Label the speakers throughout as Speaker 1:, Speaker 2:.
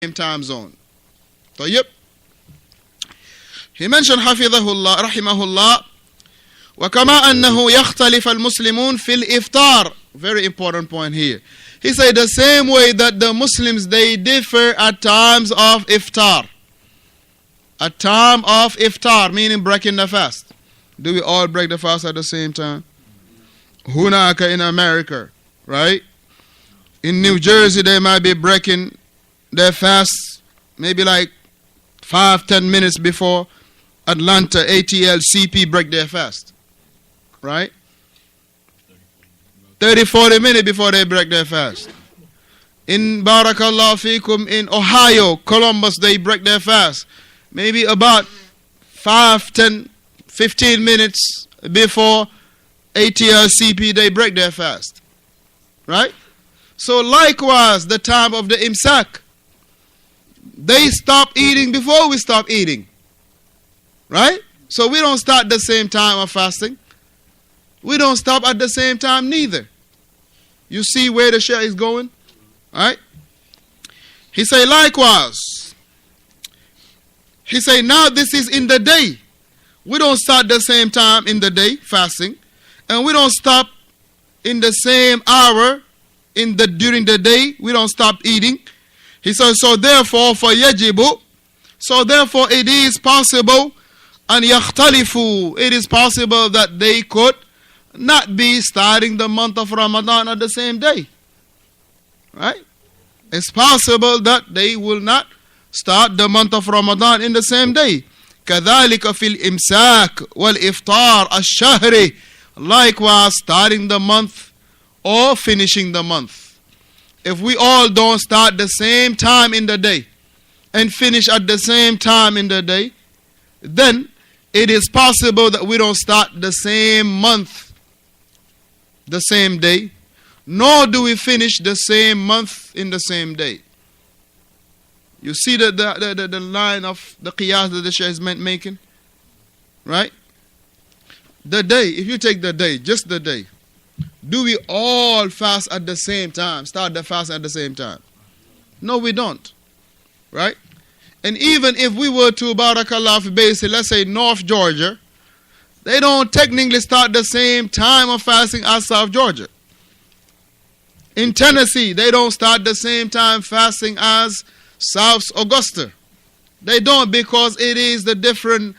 Speaker 1: same time zone. طيب. He mentioned حفظه الله رحمه الله وكما أنه يختلف المسلمون في الإفطار. Very important point here. He said the same way that the Muslims, they differ at times of iftar. At time of iftar, meaning breaking the fast. Do we all break the fast at the same time? Hunaka in America, right? In New Jersey, they might be breaking their fast maybe like 5-10 minutes before Atlanta, ATL, CP break their fast. Right? 30-40 minutes before they break their fast. In Barakallah Fikum, in Ohio, Columbus, they break their fast. Maybe about 5-10-15 minutes before ATL, CP, they break their fast. Right? So likewise, the time of the imsak, they stop eating before we stop eating. Right? So we don't start the same time of fasting. We don't stop at the same time neither. You see where the share is going? Right? He say likewise. He say now this is in the day. We don't start the same time in the day fasting. And we don't stop in the same hour during the day. We don't stop eating. He says, so therefore for yajibu, so therefore it is possible, and yakhtalifu, it is possible that they could not be starting the month of Ramadan at the same day. Right? It's possible that they will not start the month of Ramadan in the same day. كذلك في الإمساك والإفطار الشهري. Likewise, starting the month or finishing the month. If we all don't start the same time in the day and finish at the same time in the day, then it is possible that we don't start the same month the same day, nor do we finish the same month in the same day. You see the line of the qiyas that the Shaykh is making? Right? The day, if you take the day, just the day, do we all fast at the same time, start the fast at the same time? No, we don't. Right? And even if we were to, Barakallah fi basic, let's say North Georgia, they don't technically start the same time of fasting as South Georgia. In Tennessee, they don't start the same time fasting as South Augusta. They don't, because it is the different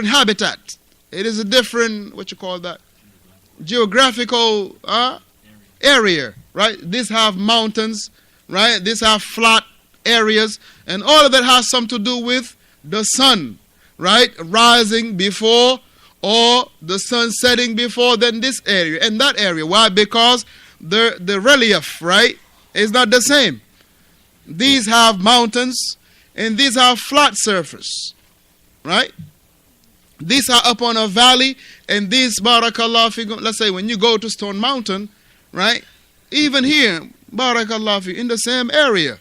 Speaker 1: habitat. It is a different, what you call that? Geographical area, right? These have mountains, right? These have flat areas, and all of that has something to do with the sun, right? Rising before or the sun setting before then this area and that area. Why? Because the relief, right, is not the same. These have mountains and these have flat surface, right? These are up on a valley, and these, Barakallah fi, let's say when you go to Stone Mountain, right? Even here, Barakallah fi, in the same area,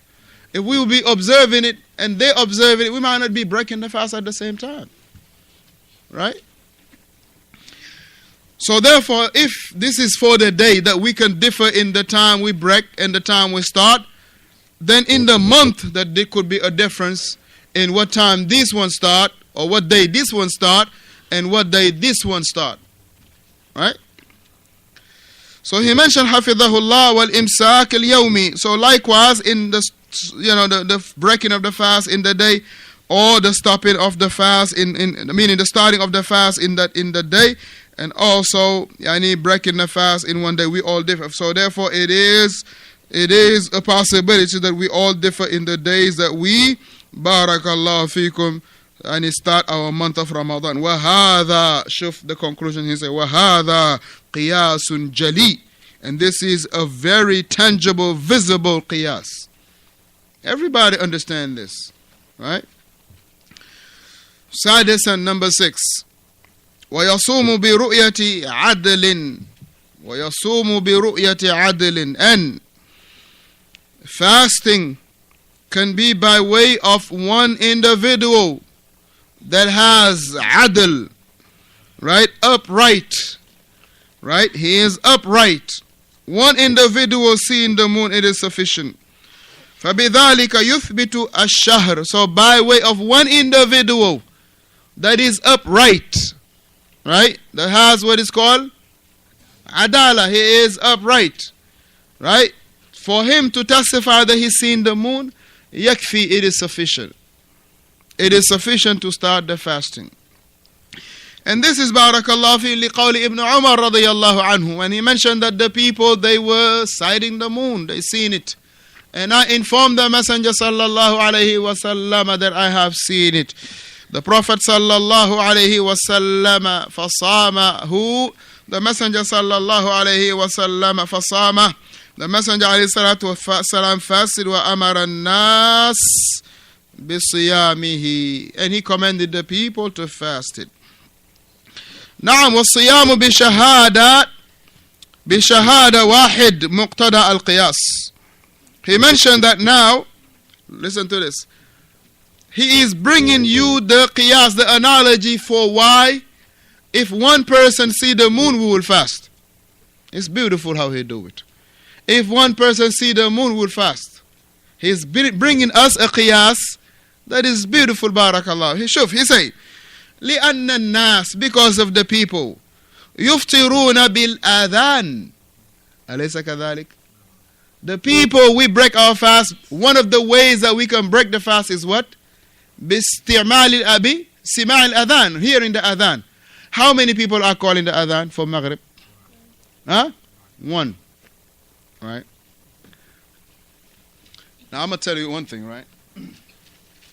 Speaker 1: if we will be observing it and they observe it, we might not be breaking the fast at the same time, right? So therefore, if this is for the day that we can differ in the time we break and the time we start, then in the month that there could be a difference in what time this one start, or what day this one start, and what day this one start. Right? So he mentioned Hafidhahullah wal imsak al yawmi. So likewise in the the breaking of the fast in the day, or the stopping of the fast meaning the starting of the fast in the day, and also breaking the fast in one day, we all differ. So therefore it is a possibility that we all differ in the days that we, Barakallahu fikum, and start our month of Ramadan. وَهَذَا, shuf, the conclusion, he said, وَهَذَا قِيَاسٌ جَلِي. And this is a very tangible, visible qiyas. Everybody understand this, right? Sadis, number 6. وَيَصُومُ بِرُؤْيَةِ عَدْلٍ. وَيَصُومُ بِرُؤْيَةِ عَدْلٍ. And fasting can be by way of one individual that has adl, right? Upright, right? He is upright. One individual seeing the moon, it is sufficient. فَبِذَلِكَ يُثْبِتُ الشَّهْرِ. So by way of one individual that is upright, right? That has what is called adala. He is upright, right? For him to testify that he's seen the moon, yakfi, it is sufficient. It is sufficient to start the fasting. And this is barakallahu fi liqawli Ibn Umar radiyallahu anhu, when he mentioned that the people, they were sighting the moon, they seen it. And I informed the Messenger sallallahu alayhi wa sallam that I have seen it. The Prophet sallallahu alayhi wa sallam fasama, who the Messenger sallallahu alayhi wa sallam fasama, the Messenger alayhi salatu wa salam fasted wa amara nas bisiyamihi, and he commanded the people to fast it. نعم والصيام بشهادة واحد مقتضى القياس. He mentioned that now, listen to this. He is bringing you the qiyas, the analogy for why if one person see the moon, we will fast. It's beautiful how he do it. If one person see the moon, we will fast. He's bringing us a qiyas that is beautiful, barakallah. He say, لأن الناس, because of the people, يفطرون بالآذان. أليس كذلك? The people, we break our fast. One of the ways that we can break the fast is what? باستعمال الأبي سماع الأذان, hearing the adhan. How many people are calling the adhan for Maghrib? Huh? One. Right? Now I'm going to tell you one thing, right?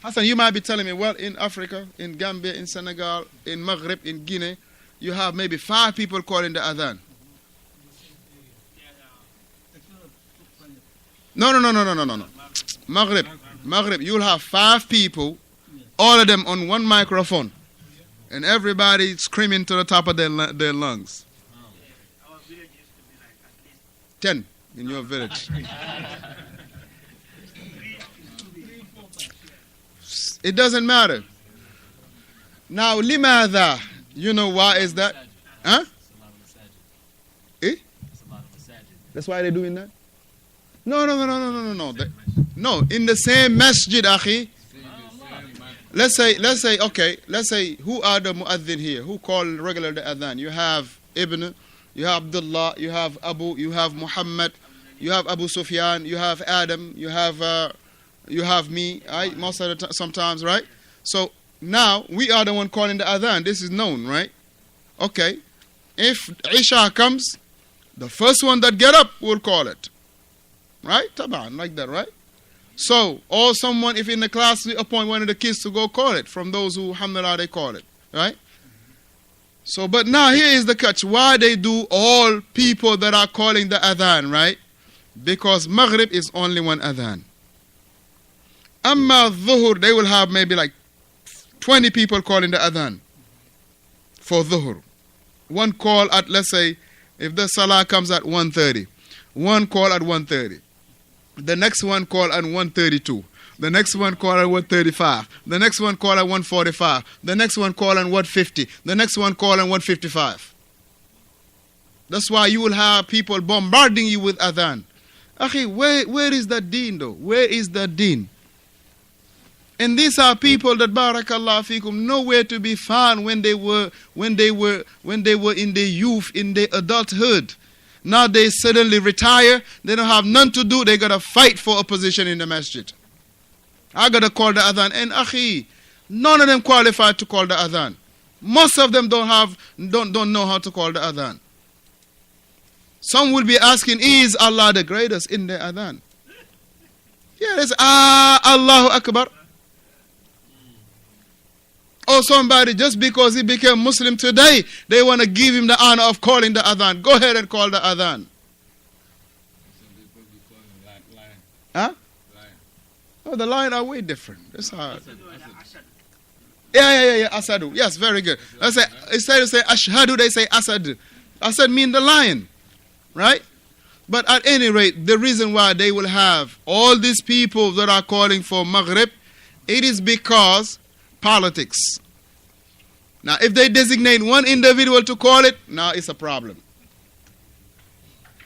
Speaker 1: Hassan, you might be telling me, well, in Africa, in Gambia, in Senegal, in Maghrib, in Guinea, you have maybe 5 people calling the adhan. No. Maghrib, you'll have 5 people, all of them on one microphone, and everybody screaming to the top of their lungs. 10 in your village. It doesn't matter. Now, limadha, you know why is that? Huh? Eh? That's why they're doing that? No. No, in the same masjid, akhi. Let's say, who are the muaddin here? Who call regular the adhan? You have Ibn, you have Abdullah, you have Abu, you have Muhammad, you have Abu Sufyan, you have Adam, you have me, right? Most of the sometimes, right? So now we are the one calling the adhan. This is known, right? Okay. If Isha comes, the first one that get up will call it. Right? Taban, like that, right? So, or someone, if in the class we appoint one of the kids to go call it, from those who, alhamdulillah, they call it, right? So, but now here is the catch. Why they do all people that are calling the adhan, right? Because Maghrib is only one adhan. Amma Dhuhr, they will have maybe like 20 people calling the adhan for Dhuhr. One call at, let's say, if the Salah comes at 1:30, one call at 1:30. The next one call at 1:32. The next one call at 1:35. The next one call at 1:45. The next one call at 1:50. The next one call at 1:55. That's why you will have people bombarding you with adhan. Akhi, where is the deen though? Where is the deen? And these are people that barakallah fikum nowhere to be found when they were in their youth, in their adulthood. Now they suddenly retire, they don't have none to do, they gotta fight for a position in the masjid. I gotta call the adhan, and akhi, none of them qualified to call the adhan. Most of them don't know how to call the adhan. Some will be asking, is Allah the greatest in the adhan? Yeah, it's Allahu Akbar. Or somebody, just because he became Muslim today, they want to give him the honor of calling the adhan. Go ahead and call the adhan. Huh? Oh, the lion are way different. That's hard. Yeah. Asadu. Yes, very good. Let's say, instead of say ashhadu, they say asad. Asad mean the lion. Right? But at any rate, the reason why they will have all these people that are calling for Maghrib, it is because politics. Now, if they designate one individual to call it, now it's a problem.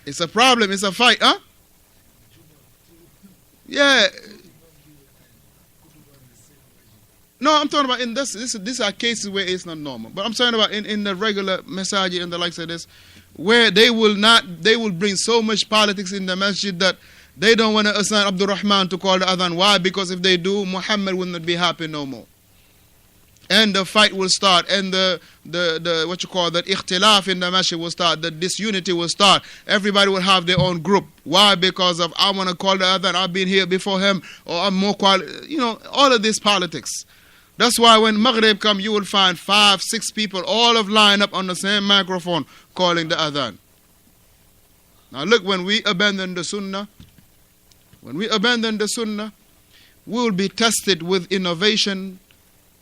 Speaker 1: It's a problem. It's a fight, huh? Yeah. No, I'm talking about in this. These are cases where it's not normal. But I'm talking about in the regular masajid and the likes of this, where they will bring so much politics in the masjid that they don't want to assign Abdul Rahman to call the adhan. Why? Because if they do, Muhammad will not be happy no more. And the fight will start, and the what you call that ikhtilaf in the masjid will start, the disunity will start. Everybody will have their own group. Why? Because of I want to call the adhan, I've been here before him, or I'm more all of this politics. That's why when Maghrib come, you will find 5, 6 people all of line up on the same microphone calling the adhan. Now look, when we abandon the sunnah, we will be tested with innovation,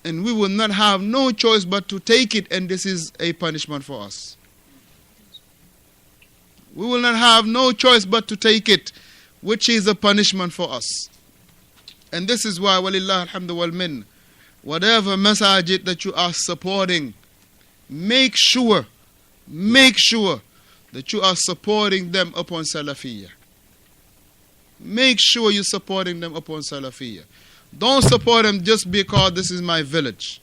Speaker 1: and we will not have no choice but to take it, and this is a punishment for us. We will not have no choice but to take it, which is a punishment for us. And this is why, walillah alhamdu wal min, whatever masajid that you are supporting, make sure that you are supporting them upon Salafiyah. Make sure you're supporting them upon Salafiyah. Don't support them just because this is my village,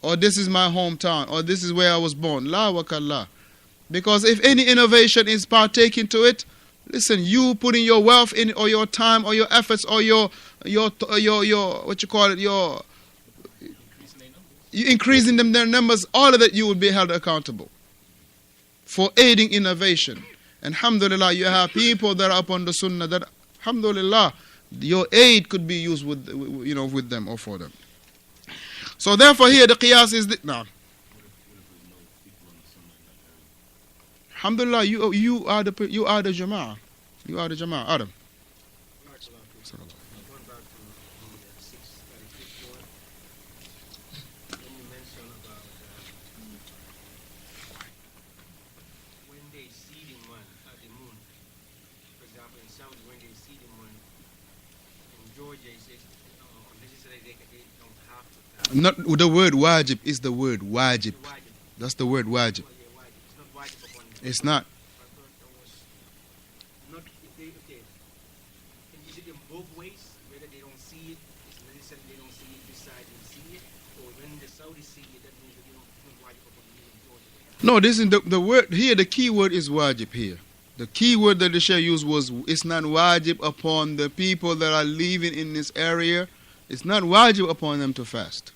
Speaker 1: or this is my hometown, or this is where I was born. La wakallah. Because if any innovation is partaking to it, listen, you putting your wealth in, or your time, or your efforts, or your what you call it, you increasing them their numbers, all of that you will be held accountable for aiding innovation. And alhamdulillah, you have people that are upon the sunnah that, alhamdulillah, your aid could be used with them or for them. So therefore here the qiyas is now. Alhamdulillah, you are the jama'ah. You are the jama'ah. Adam. Not the word wajib is the word wajib. That's the word wajib. It's not.
Speaker 2: Is it in both ways? Whether they don't see it, it's necessary they don't see it, decide to see it, or when the Saudis see it, that means that they don't wajib upon the.
Speaker 1: No, this is the word here. The key word is wajib here. The key word that the Shaykh used was, it's not wajib upon the people that are living in this area. It's not wajib upon them to fast.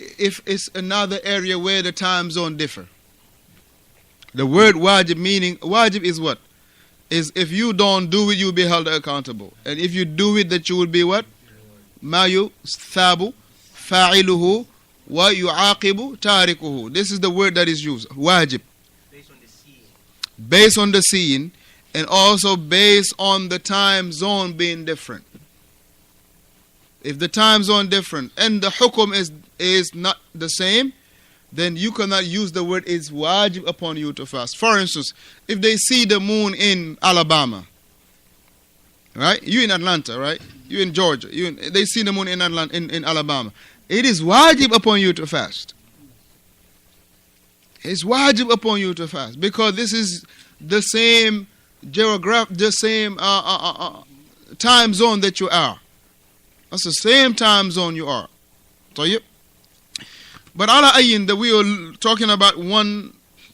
Speaker 1: If it's another area where the time zone differ. The word wajib meaning, wajib is what? Is if you don't do it, you'll be held accountable. And if you do it, that you will be what? Ma yuthabu fa'iluhu wa yu'aqibu tarikuhu. This is the word that is used. Wajib. Based on the seeing, and also based on the time zone being different. If the time zone different and the hukum is not the same, then you cannot use the word it's wajib upon you to fast. For instance, if they see the moon in Alabama, right? You in Atlanta, right? You in Georgia. They see the moon in Alabama. It is wajib upon you to fast. It's wajib upon you to fast because this is the same time zone that you are. That's the same time zone you are. طيب. But ala ayin, that we are talking about one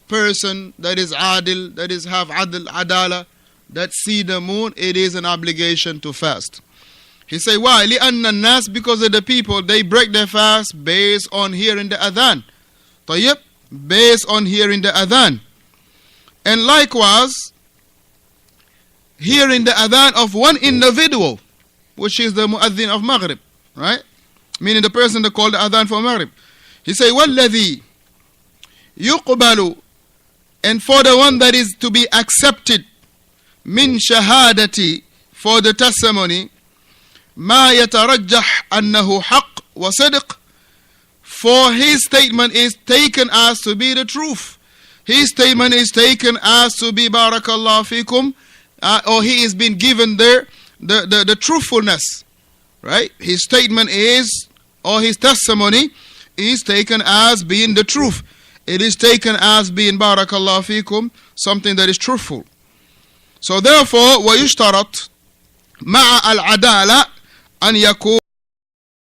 Speaker 1: person that is adil, that is have adala, that see the moon, it is an obligation to fast. He say why? لأن الناس, because of the people, they break their fast based on hearing the adhan. طيب. Based on hearing the adhan. And likewise, hearing the adhan of one individual, which is the muaddin of Maghrib, right? Meaning the person that called the adhan for Maghrib. He say, وَالَّذِي يُقْبَلُ, and for the one that is to be accepted, min shahadati, for the testimony, ma yatarajjah annahu haqq wa sidq, for his statement is taken as to be the truth. His statement is taken as to be barakallahu fikum, or he is being given there the truthfulness, right? His statement is, or his testimony is taken as being the truth. It is taken as being barakallahu fikum, something that is truthful. So therefore, وَيُشْتَرَطْ, مع العدالة أن يكون